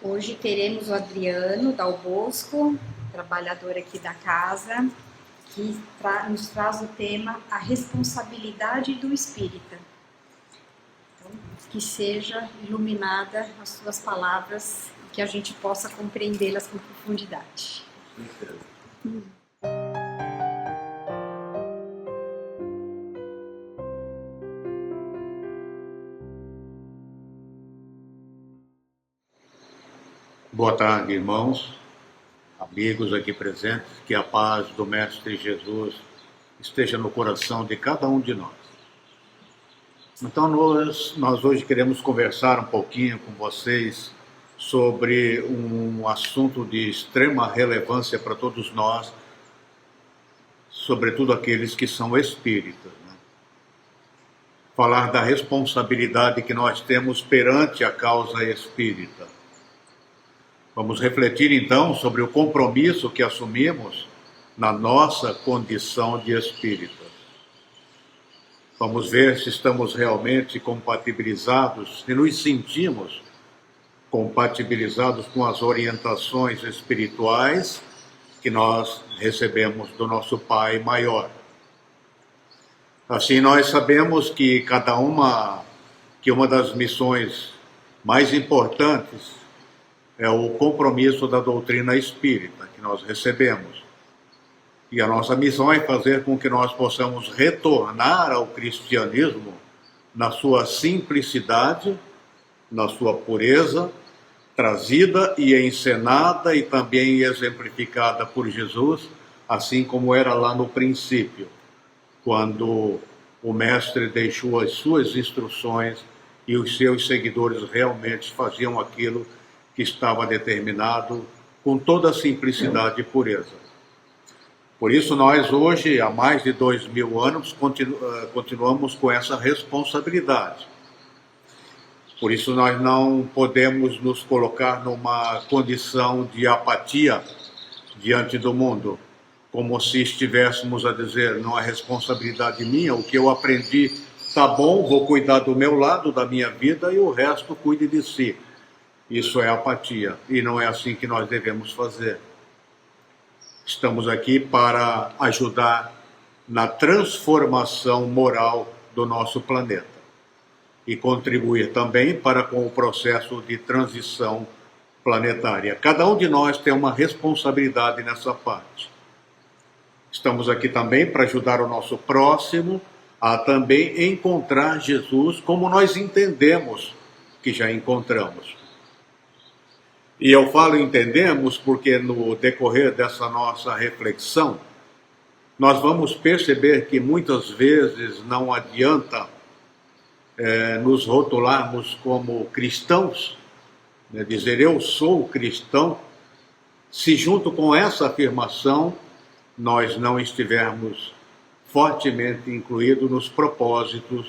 Hoje teremos o Adriano Dal Bosco, trabalhador aqui da casa, que nos traz o tema A Responsabilidade do Espírita. Então, que seja iluminada as suas palavras e que a gente possa compreendê-las com profundidade. Boa tarde, irmãos, amigos aqui presentes, que a paz do Mestre Jesus esteja no coração de cada um de nós. Então, nós hoje queremos conversar um pouquinho com vocês sobre um assunto de extrema relevância para todos nós, sobretudo aqueles que são espíritas, né? Falar da responsabilidade que nós temos perante a causa espírita. Vamos refletir então sobre o compromisso que assumimos na nossa condição de espíritas. Vamos ver se estamos realmente compatibilizados, se nos sentimos compatibilizados com as orientações espirituais que nós recebemos do nosso Pai Maior. Assim, nós sabemos que uma das missões mais importantes é o compromisso da doutrina espírita que nós recebemos. E a nossa missão é fazer com que nós possamos retornar ao cristianismo na sua simplicidade, na sua pureza, trazida e encenada e também exemplificada por Jesus, assim como era lá no princípio, quando o Mestre deixou as suas instruções e os seus seguidores realmente faziam aquilo que estava determinado com toda a simplicidade e pureza. Por isso nós hoje, há mais de 2000 anos, continuamos com essa responsabilidade. Por isso nós não podemos nos colocar numa condição de apatia diante do mundo, como se estivéssemos a dizer, não é responsabilidade minha, o que eu aprendi está bom, vou cuidar do meu lado, da minha vida, e o resto cuide de si. Isso é apatia, e não é assim que nós devemos fazer. Estamos aqui para ajudar na transformação moral do nosso planeta e contribuir também para com o processo de transição planetária. Cada um de nós tem uma responsabilidade nessa parte. Estamos aqui também para ajudar o nosso próximo a também encontrar Jesus como nós entendemos que já encontramos. E eu falo entendemos porque no decorrer dessa nossa reflexão, nós vamos perceber que muitas vezes não adianta nos rotularmos como cristãos, né, dizer eu sou cristão, se junto com essa afirmação nós não estivermos fortemente incluídos nos propósitos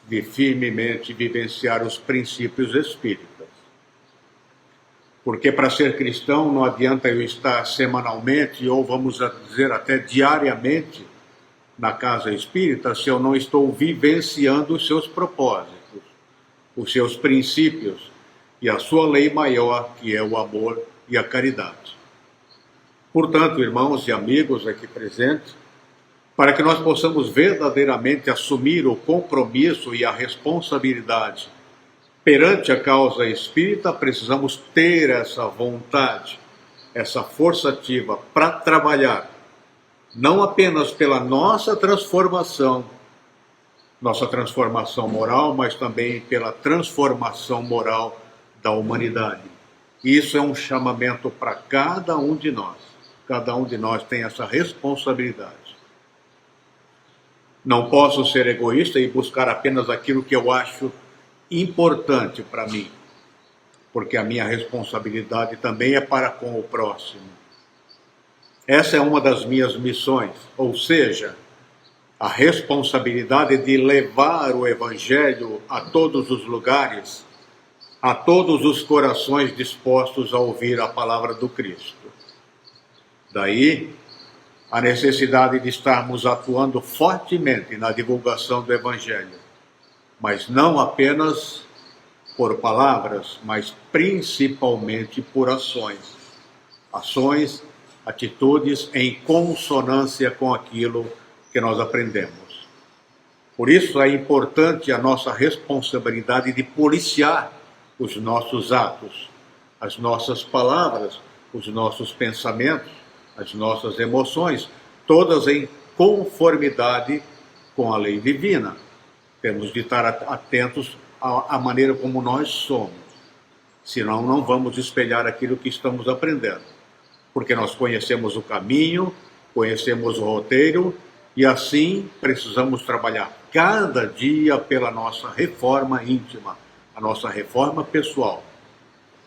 de firmemente vivenciar os princípios espíritas. Porque para ser cristão não adianta eu estar semanalmente ou vamos dizer até diariamente na casa espírita se eu não estou vivenciando os seus propósitos, os seus princípios e a sua lei maior, que é o amor e a caridade. Portanto, irmãos e amigos aqui presentes, para que nós possamos verdadeiramente assumir o compromisso e a responsabilidade perante a causa espírita, precisamos ter essa vontade, essa força ativa para trabalhar, não apenas pela nossa transformação moral, mas também pela transformação moral da humanidade. Isso é um chamamento para cada um de nós. Cada um de nós tem essa responsabilidade. Não posso ser egoísta e buscar apenas aquilo que eu acho importante para mim, porque a minha responsabilidade também é para com o próximo. Essa é uma das minhas missões, ou seja, a responsabilidade de levar o Evangelho a todos os lugares, a todos os corações dispostos a ouvir a palavra do Cristo. Daí, a necessidade de estarmos atuando fortemente na divulgação do Evangelho, mas não apenas por palavras, mas principalmente por ações. Ações, atitudes em consonância com aquilo que nós aprendemos. Por isso é importante a nossa responsabilidade de policiar os nossos atos, as nossas palavras, os nossos pensamentos, as nossas emoções, todas em conformidade com a lei divina. Temos de estar atentos à maneira como nós somos, senão não vamos espelhar aquilo que estamos aprendendo, porque nós conhecemos o caminho, conhecemos o roteiro, e assim precisamos trabalhar cada dia pela nossa reforma íntima, a nossa reforma pessoal.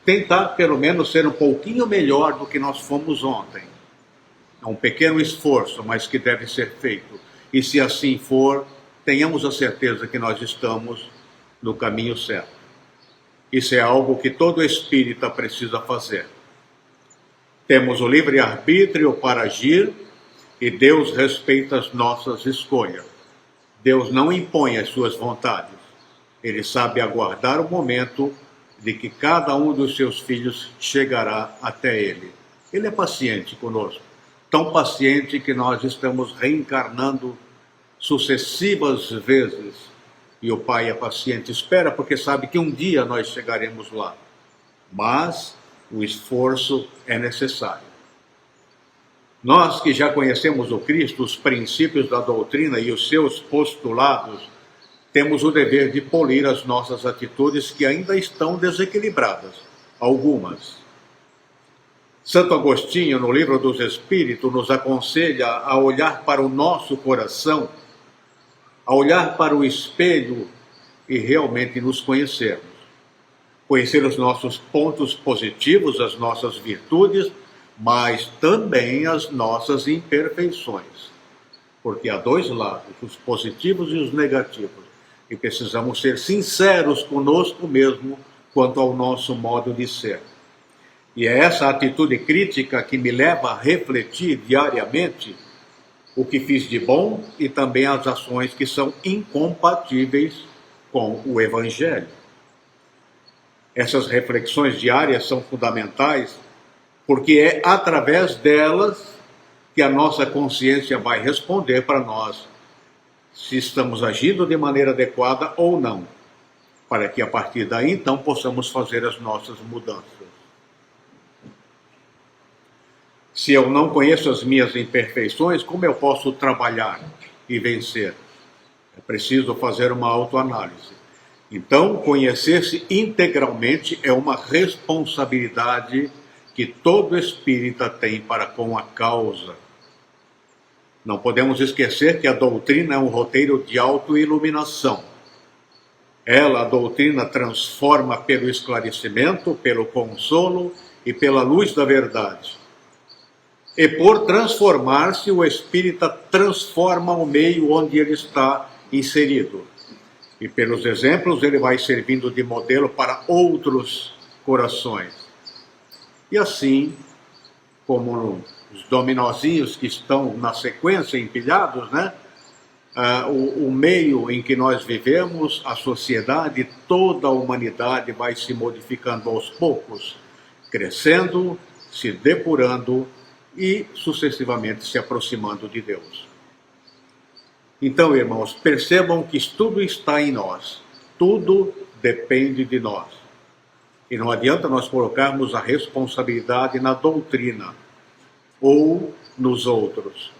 Tentar, pelo menos, ser um pouquinho melhor do que nós fomos ontem. É um pequeno esforço, mas que deve ser feito. E se assim for, tenhamos a certeza que nós estamos no caminho certo. Isso é algo que todo espírita precisa fazer. Temos o livre-arbítrio para agir e Deus respeita as nossas escolhas. Deus não impõe as suas vontades. Ele sabe aguardar o momento de que cada um dos seus filhos chegará até Ele. Ele é paciente conosco, tão paciente que nós estamos reencarnando sucessivas vezes. E o Pai é paciente, espera, porque sabe que um dia nós chegaremos lá. Mas o esforço é necessário. Nós que já conhecemos o Cristo, os princípios da doutrina e os seus postulados, temos o dever de polir as nossas atitudes que ainda estão desequilibradas, algumas. Santo Agostinho, no Livro dos Espíritos, nos aconselha a olhar para o nosso coração, a olhar para o espelho e realmente nos conhecermos. Conhecer os nossos pontos positivos, as nossas virtudes, mas também as nossas imperfeições. Porque há dois lados, os positivos e os negativos. E precisamos ser sinceros conosco mesmo quanto ao nosso modo de ser. E é essa atitude crítica que me leva a refletir diariamente o que fiz de bom e também as ações que são incompatíveis com o Evangelho. Essas reflexões diárias são fundamentais porque é através delas que a nossa consciência vai responder para nós se estamos agindo de maneira adequada ou não, para que a partir daí então possamos fazer as nossas mudanças. Se eu não conheço as minhas imperfeições, como eu posso trabalhar e vencer? É preciso fazer uma autoanálise. Então, conhecer-se integralmente é uma responsabilidade que todo espírita tem para com a causa. Não podemos esquecer que a doutrina é um roteiro de autoiluminação. A doutrina, transforma pelo esclarecimento, pelo consolo e pela luz da verdade. E por transformar-se, o espírita transforma o meio onde ele está inserido. E pelos exemplos, ele vai servindo de modelo para outros corações. E assim, como os dominozinhos que estão na sequência empilhados, né? O meio em que nós vivemos, a sociedade, toda a humanidade vai se modificando aos poucos, crescendo, se depurando e sucessivamente se aproximando de Deus. Então, irmãos, percebam que tudo está em nós, tudo depende de nós. E não adianta nós colocarmos a responsabilidade na doutrina ou nos outros,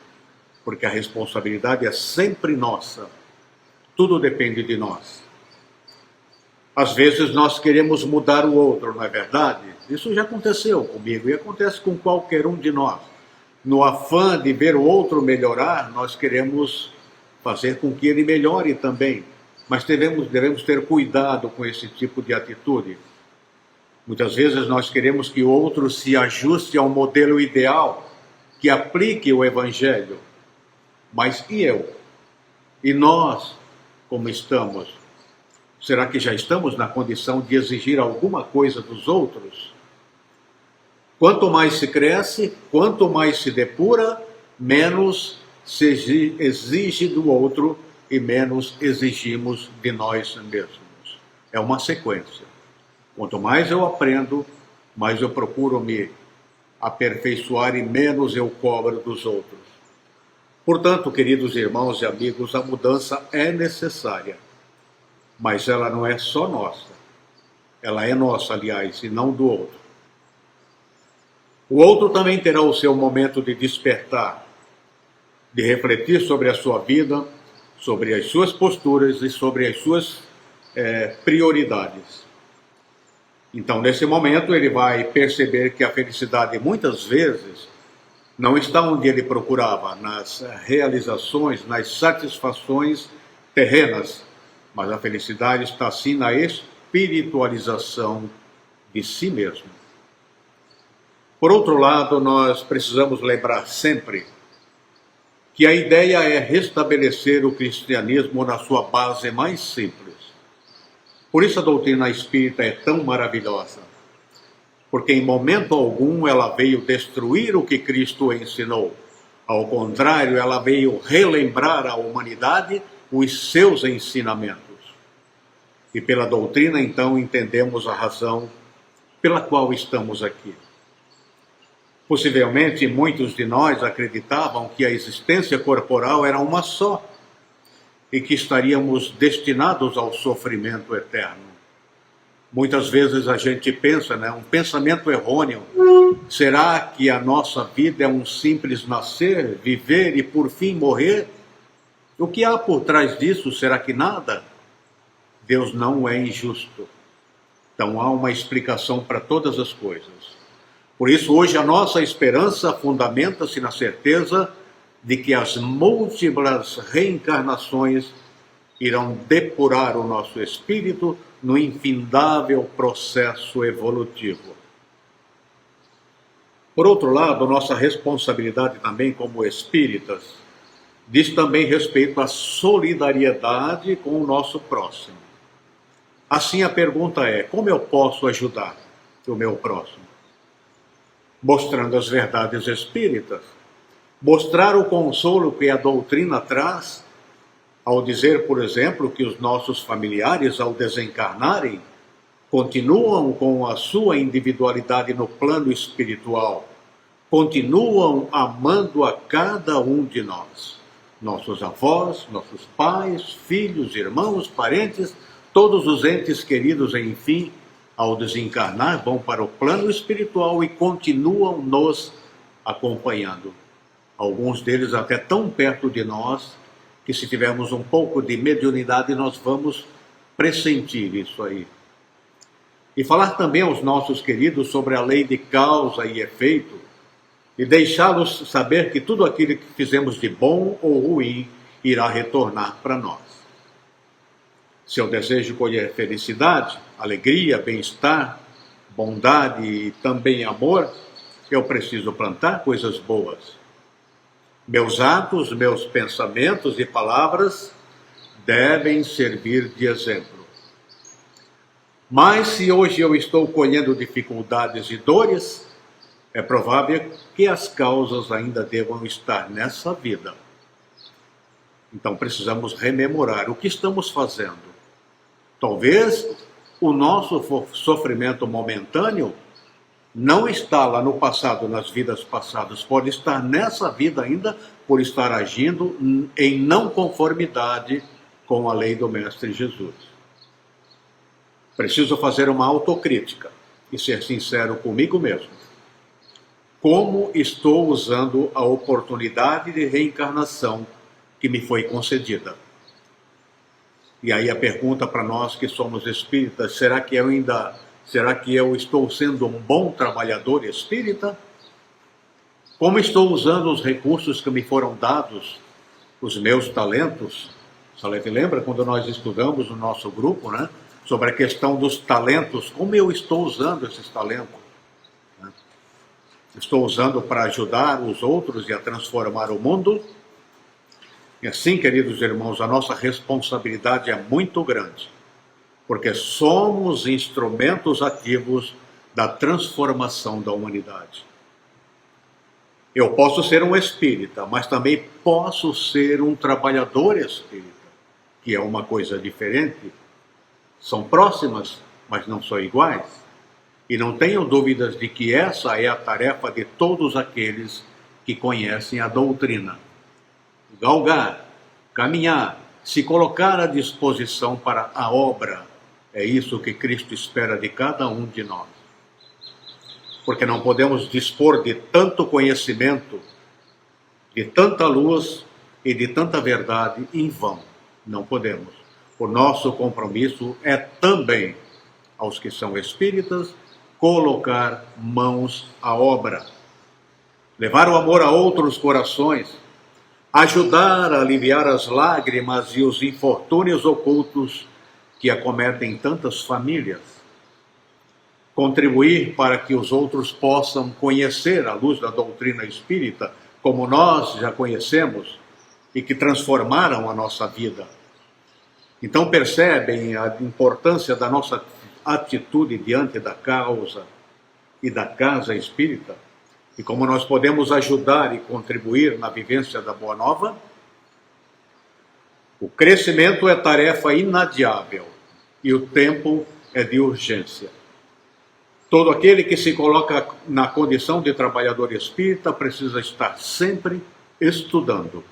porque a responsabilidade é sempre nossa. Tudo depende de nós. Às vezes nós queremos mudar o outro, não é verdade? Isso já aconteceu comigo e acontece com qualquer um de nós. No afã de ver o outro melhorar, nós queremos fazer com que ele melhore também. Mas devemos ter cuidado com esse tipo de atitude. Muitas vezes nós queremos que o outro se ajuste ao modelo ideal, que aplique o Evangelho. Mas e eu? E nós, como estamos? Será que já estamos na condição de exigir alguma coisa dos outros? Quanto mais se cresce, quanto mais se depura, menos se exige do outro e menos exigimos de nós mesmos. É uma sequência. Quanto mais eu aprendo, mais eu procuro me aperfeiçoar e menos eu cobro dos outros. Portanto, queridos irmãos e amigos, a mudança é necessária, mas ela não é só nossa. Ela é nossa, aliás, e não do outro. O outro também terá o seu momento de despertar, de refletir sobre a sua vida, sobre as suas posturas e sobre as suas prioridades. Então, nesse momento, ele vai perceber que a felicidade, muitas vezes, não está onde ele procurava, nas realizações, nas satisfações terrenas, mas a felicidade está, sim, na espiritualização de si mesmo. Por outro lado, nós precisamos lembrar sempre que a ideia é restabelecer o cristianismo na sua base mais simples. Por isso a doutrina espírita é tão maravilhosa, porque em momento algum ela veio destruir o que Cristo ensinou. Ao contrário, ela veio relembrar à humanidade os seus ensinamentos. E pela doutrina, então, entendemos a razão pela qual estamos aqui. Possivelmente, muitos de nós acreditavam que a existência corporal era uma só e que estaríamos destinados ao sofrimento eterno. Muitas vezes a gente pensa, um pensamento errôneo, será que a nossa vida é um simples nascer, viver e por fim morrer? O que há por trás disso? Será que nada? Deus não é injusto. Então há uma explicação para todas as coisas. Por isso hoje a nossa esperança fundamenta-se na certeza de que as múltiplas reencarnações irão depurar o nosso espírito no infindável processo evolutivo. Por outro lado, nossa responsabilidade também como espíritas diz também respeito à solidariedade com o nosso próximo. Assim a pergunta é, como eu posso ajudar o meu próximo? Mostrando as verdades espíritas, mostrar o consolo que a doutrina traz, ao dizer, por exemplo, que os nossos familiares, ao desencarnarem, continuam com a sua individualidade no plano espiritual, continuam amando a cada um de nós, nossos avós, nossos pais, filhos, irmãos, parentes, todos os entes queridos, enfim, ao desencarnar, vão para o plano espiritual e continuam nos acompanhando. Alguns deles até tão perto de nós, que se tivermos um pouco de mediunidade, nós vamos pressentir isso aí. E falar também aos nossos queridos sobre a lei de causa e efeito, e deixá-los saber que tudo aquilo que fizemos de bom ou ruim irá retornar para nós. Se eu desejo colher felicidade, alegria, bem-estar, bondade e também amor, eu preciso plantar coisas boas. Meus atos, meus pensamentos e palavras devem servir de exemplo. Mas se hoje eu estou colhendo dificuldades e dores, é provável que as causas ainda devam estar nessa vida. Então precisamos rememorar o que estamos fazendo. Talvez o nosso sofrimento momentâneo não está lá no passado, nas vidas passadas. Pode estar nessa vida ainda por estar agindo em não conformidade com a lei do Mestre Jesus. Preciso fazer uma autocrítica e ser sincero comigo mesmo. Como estou usando a oportunidade de reencarnação que me foi concedida? E aí a pergunta para nós que somos espíritas, será que eu estou sendo um bom trabalhador espírita? Como estou usando os recursos que me foram dados, os meus talentos? Salete lembra quando nós estudamos no nosso grupo, sobre a questão dos talentos, como eu estou usando esses talentos? Estou usando para ajudar os outros e a transformar o mundo? E assim, queridos irmãos, a nossa responsabilidade é muito grande, porque somos instrumentos ativos da transformação da humanidade. Eu posso ser um espírita, mas também posso ser um trabalhador espírita, que é uma coisa diferente. São próximas, mas não são iguais. E não tenham dúvidas de que essa é a tarefa de todos aqueles que conhecem a doutrina. Galgar, caminhar, se colocar à disposição para a obra. É isso que Cristo espera de cada um de nós. Porque não podemos dispor de tanto conhecimento, de tanta luz e de tanta verdade em vão. Não podemos. O nosso compromisso é também, aos que são espíritas, colocar mãos à obra. Levar o amor a outros corações, ajudar a aliviar as lágrimas e os infortúnios ocultos que acometem tantas famílias. Contribuir para que os outros possam conhecer a luz da doutrina espírita, como nós já conhecemos, e que transformaram a nossa vida. Então percebem a importância da nossa atitude diante da causa e da casa espírita, e como nós podemos ajudar e contribuir na vivência da Boa Nova? O crescimento é tarefa inadiável e o tempo é de urgência. Todo aquele que se coloca na condição de trabalhador espírita precisa estar sempre estudando.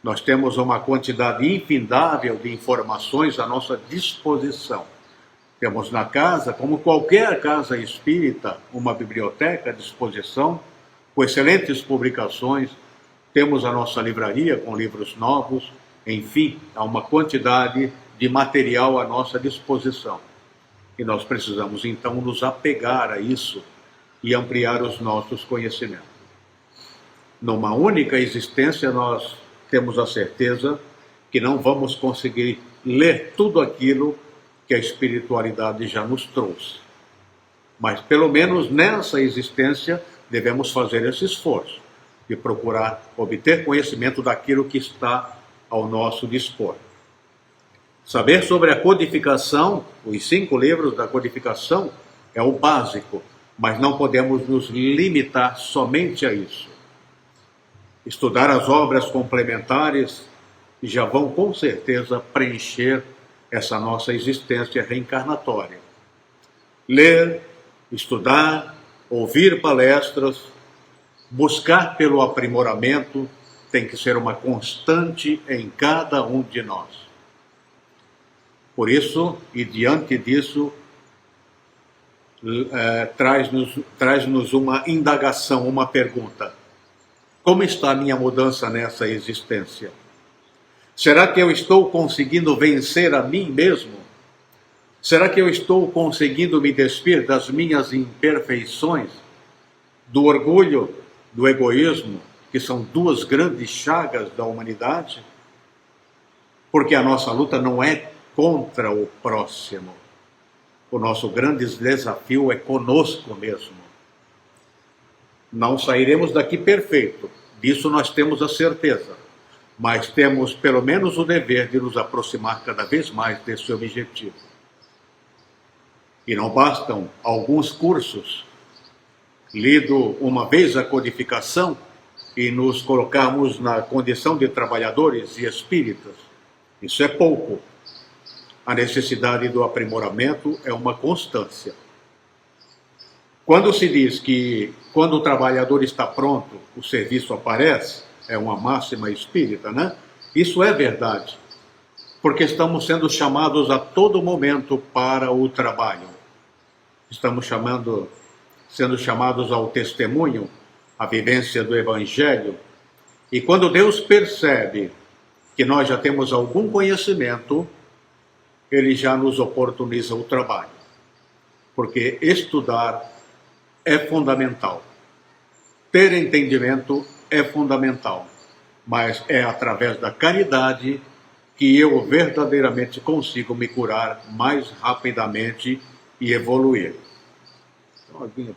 Nós temos uma quantidade infindável de informações à nossa disposição. Temos na casa, como qualquer casa espírita, uma biblioteca à disposição, com excelentes publicações. Temos a nossa livraria com livros novos. Enfim, há uma quantidade de material à nossa disposição. E nós precisamos, então, nos apegar a isso e ampliar os nossos conhecimentos. Numa única existência, nós temos a certeza que não vamos conseguir ler tudo aquilo que a espiritualidade já nos trouxe. Mas, pelo menos nessa existência, devemos fazer esse esforço de procurar obter conhecimento daquilo que está ao nosso dispor. Saber sobre a codificação, os 5 livros da codificação, é o básico, mas não podemos nos limitar somente a isso. Estudar as obras complementares já vão com certeza preencher essa nossa existência reencarnatória. Ler, estudar, ouvir palestras, buscar pelo aprimoramento tem que ser uma constante em cada um de nós. Por isso, e diante disso, traz-nos uma indagação, uma pergunta. Como está a minha mudança nessa existência? Será que eu estou conseguindo vencer a mim mesmo? Será que eu estou conseguindo me despir das minhas imperfeições, do orgulho, do egoísmo, que são 2 grandes chagas da humanidade? Porque a nossa luta não é contra o próximo. O nosso grande desafio é conosco mesmo. Não sairemos daqui perfeito, disso nós temos a certeza. Mas temos pelo menos o dever de nos aproximar cada vez mais desse objetivo. E não bastam alguns cursos, lido uma vez a codificação e nos colocarmos na condição de trabalhadores e espíritas. Isso é pouco. A necessidade do aprimoramento é uma constância. Quando se diz que quando o trabalhador está pronto, o serviço aparece, é uma máxima espírita, né? Isso é verdade, porque estamos sendo chamados a todo momento para o trabalho. Estamos sendo chamados ao testemunho, à vivência do Evangelho. E quando Deus percebe que nós já temos algum conhecimento, Ele já nos oportuniza o trabalho. Porque estudar é fundamental. Ter entendimento é fundamental, mas é através da caridade que eu verdadeiramente consigo me curar mais rapidamente e evoluir. Obrigado.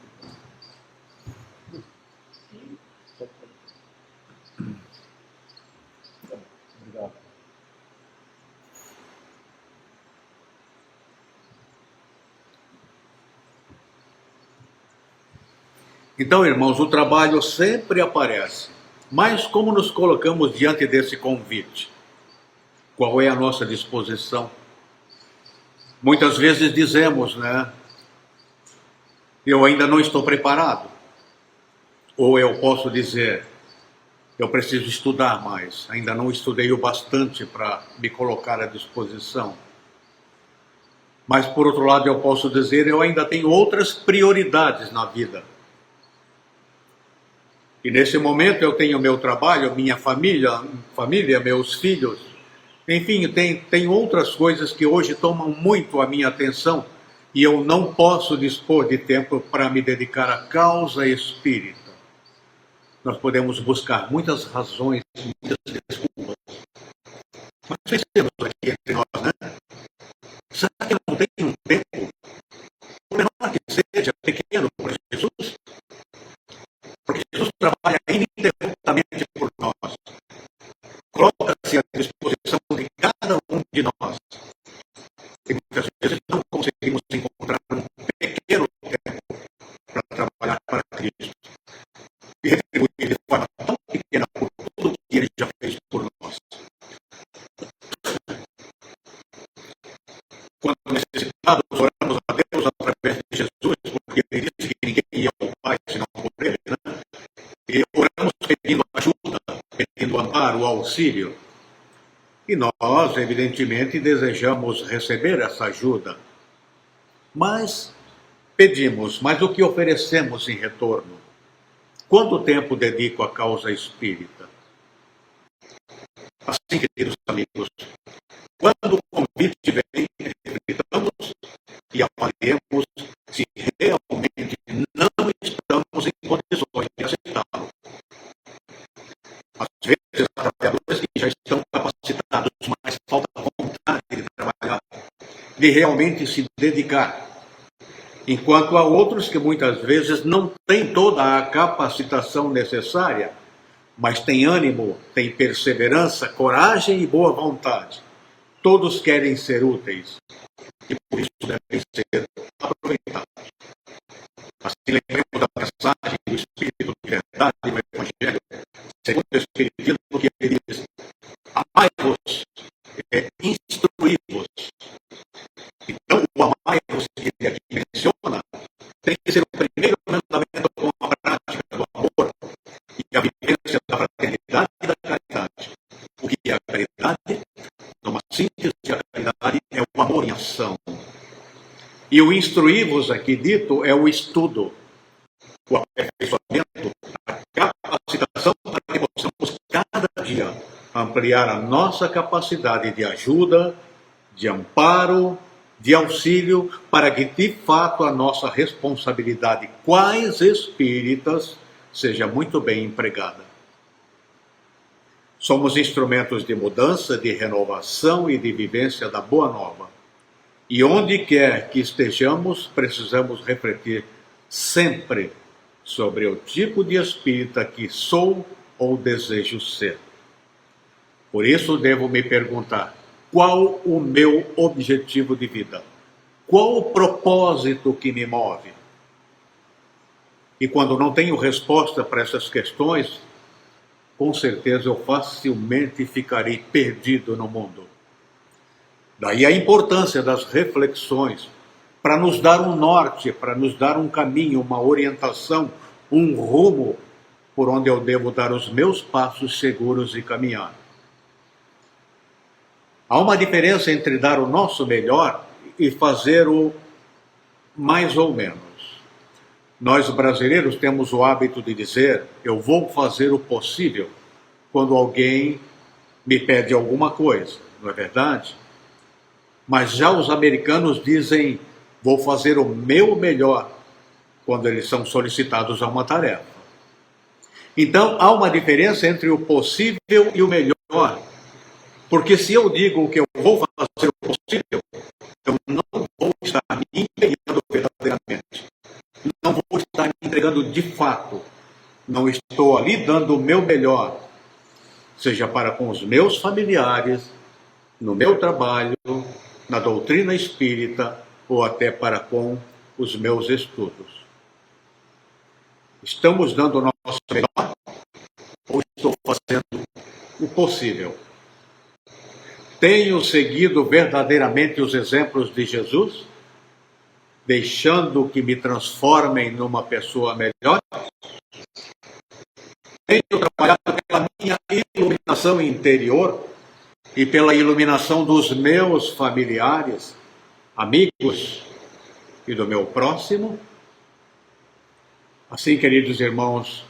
Então, irmãos, o trabalho sempre aparece, mas como nos colocamos diante desse convite? Qual é a nossa disposição? Muitas vezes dizemos, né? Eu ainda não estou preparado. Ou eu posso dizer, eu preciso estudar mais. Ainda não estudei o bastante para me colocar à disposição. Mas, por outro lado, eu posso dizer, eu ainda tenho outras prioridades na vida. E nesse momento eu tenho meu trabalho, minha família, meus filhos. Enfim, tem outras coisas que hoje tomam muito a minha atenção e eu não posso dispor de tempo para me dedicar à causa espírita. Nós podemos buscar muitas razões, muitas desculpas. Mas pensemos aqui entre nós, né? Será que não tem um tempo, por menor que seja, pequeno para Jesus? Porque Jesus trabalha ininterruptamente por nós. Coloca-se à disposição de cada um de nós. E muitas vezes não conseguimos encontrar um pequeno tempo para trabalhar para Cristo e retribuir de forma tão pequena por tudo que Ele já fez por nós. Quando necessitados, oramos a Deus através de Jesus, porque Ele disse que ninguém ia ao Pai senão por Ele, né? E oramos pedindo ajuda, pedindo amparo, auxílio. E nós, evidentemente, desejamos receber essa ajuda. Mas pedimos, mas o que oferecemos em retorno? Quanto tempo dedico à causa espírita? Assim, queridos amigos, quando o convite vem, reflitamos e avaliemos se realmente não estamos em condições de aceitá-lo. Às vezes, há trabalhadores que já estão capacitados, mas falta vontade de trabalhar, de realmente se dedicar. Enquanto há outros que muitas vezes não têm toda a capacitação necessária, mas têm ânimo, têm perseverança, coragem e boa vontade. Todos querem ser úteis e por isso devem ser aproveitados. Assim lembremos da mensagem do Espírito de verdade do Evangelho, segundo o Espiritismo, que ele diz: amai-vos, instruí-vos. Então, o amai-vos que ele aqui menciona tem que ser o primeiro mandamento com a prática do amor e a vivência da fraternidade e da caridade. O que é a caridade? Numa síntese, a caridade é o amor em ação. E o instruí-vos aqui dito é o estudo, o aperfeiçoamento, a capacitação para que possamos cada dia ampliar a nossa capacidade de ajuda, de amparo, de auxílio, para que de fato a nossa responsabilidade quais espíritas seja muito bem empregada. Somos instrumentos de mudança, de renovação e de vivência da Boa Nova. E onde quer que estejamos, precisamos refletir sempre sobre o tipo de espírita que sou ou desejo ser. Por isso devo me perguntar: qual o meu objetivo de vida? Qual o propósito que me move? E quando não tenho resposta para essas questões, com certeza eu facilmente ficarei perdido no mundo. Daí a importância das reflexões para nos dar um norte, para nos dar um caminho, uma orientação, um rumo por onde eu devo dar os meus passos seguros e caminhar. Há uma diferença entre dar o nosso melhor e fazer o mais ou menos. Nós brasileiros temos o hábito de dizer: eu vou fazer o possível quando alguém me pede alguma coisa, não é verdade? Mas já os americanos dizem: vou fazer o meu melhor quando eles são solicitados a uma tarefa. Então há uma diferença entre o possível e o melhor. Porque se eu digo que eu vou fazer o possível, eu não vou estar me empenhando verdadeiramente. Não vou estar me entregando de fato. Não estou ali dando o meu melhor, seja para com os meus familiares, no meu trabalho, na doutrina espírita ou até para com os meus estudos. Estamos dando o nosso melhor ou estou fazendo o possível? Tenho seguido verdadeiramente os exemplos de Jesus, deixando que me transformem numa pessoa melhor? Tenho trabalhado pela minha iluminação interior e pela iluminação dos meus familiares, amigos e do meu próximo? Assim, queridos irmãos,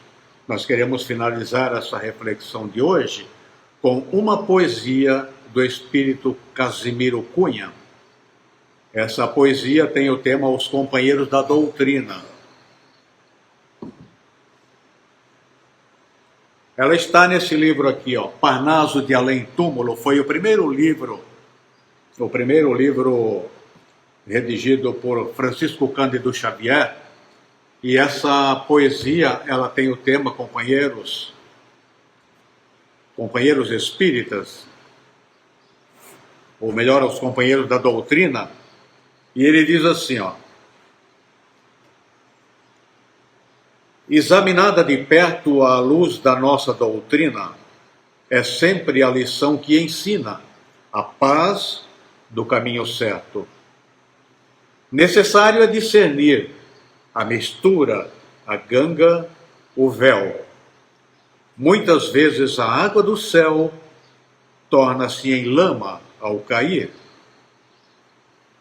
nós queremos finalizar essa reflexão de hoje com uma poesia do espírito Casimiro Cunha. Essa poesia tem o tema Os Companheiros da Doutrina. Ela está nesse livro aqui, ó, Parnaso de Além Túmulo. Foi o primeiro livro redigido por Francisco Cândido Xavier. E essa poesia, ela tem o tema companheiros espíritas, ou melhor, os companheiros da doutrina. E ele diz assim, ó: examinada de perto à luz da nossa doutrina, é sempre a lição que ensina a paz do caminho certo. Necessário é discernir a mistura, a ganga, o véu. Muitas vezes a água do céu torna-se em lama ao cair.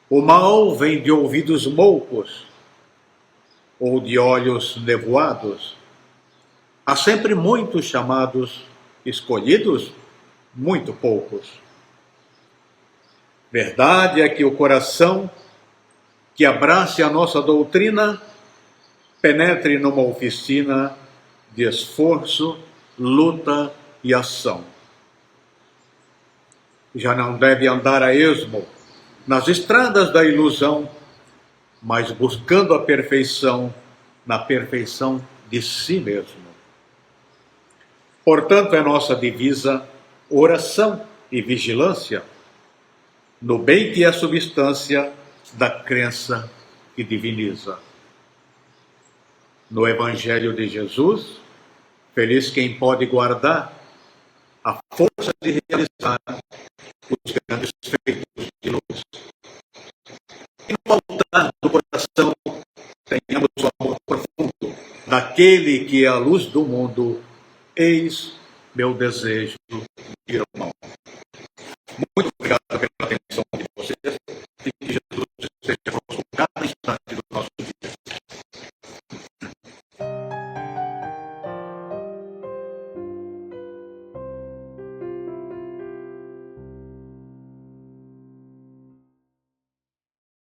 O mal vem de ouvidos moucos ou de olhos nevoados. Há sempre muitos chamados, escolhidos, muito poucos. Verdade é que o coração que abrace a nossa doutrina penetre numa oficina de esforço, luta e ação. Já não deve andar a esmo nas estradas da ilusão, mas buscando a perfeição na perfeição de si mesmo. Portanto, é nossa divisa oração e vigilância, no bem que é substância da crença que diviniza. No Evangelho de Jesus, feliz quem pode guardar a força de realizar os grandes feitos de luz. E no altar do coração tenhamos o amor profundo daquele que é a luz do mundo. Eis meu desejo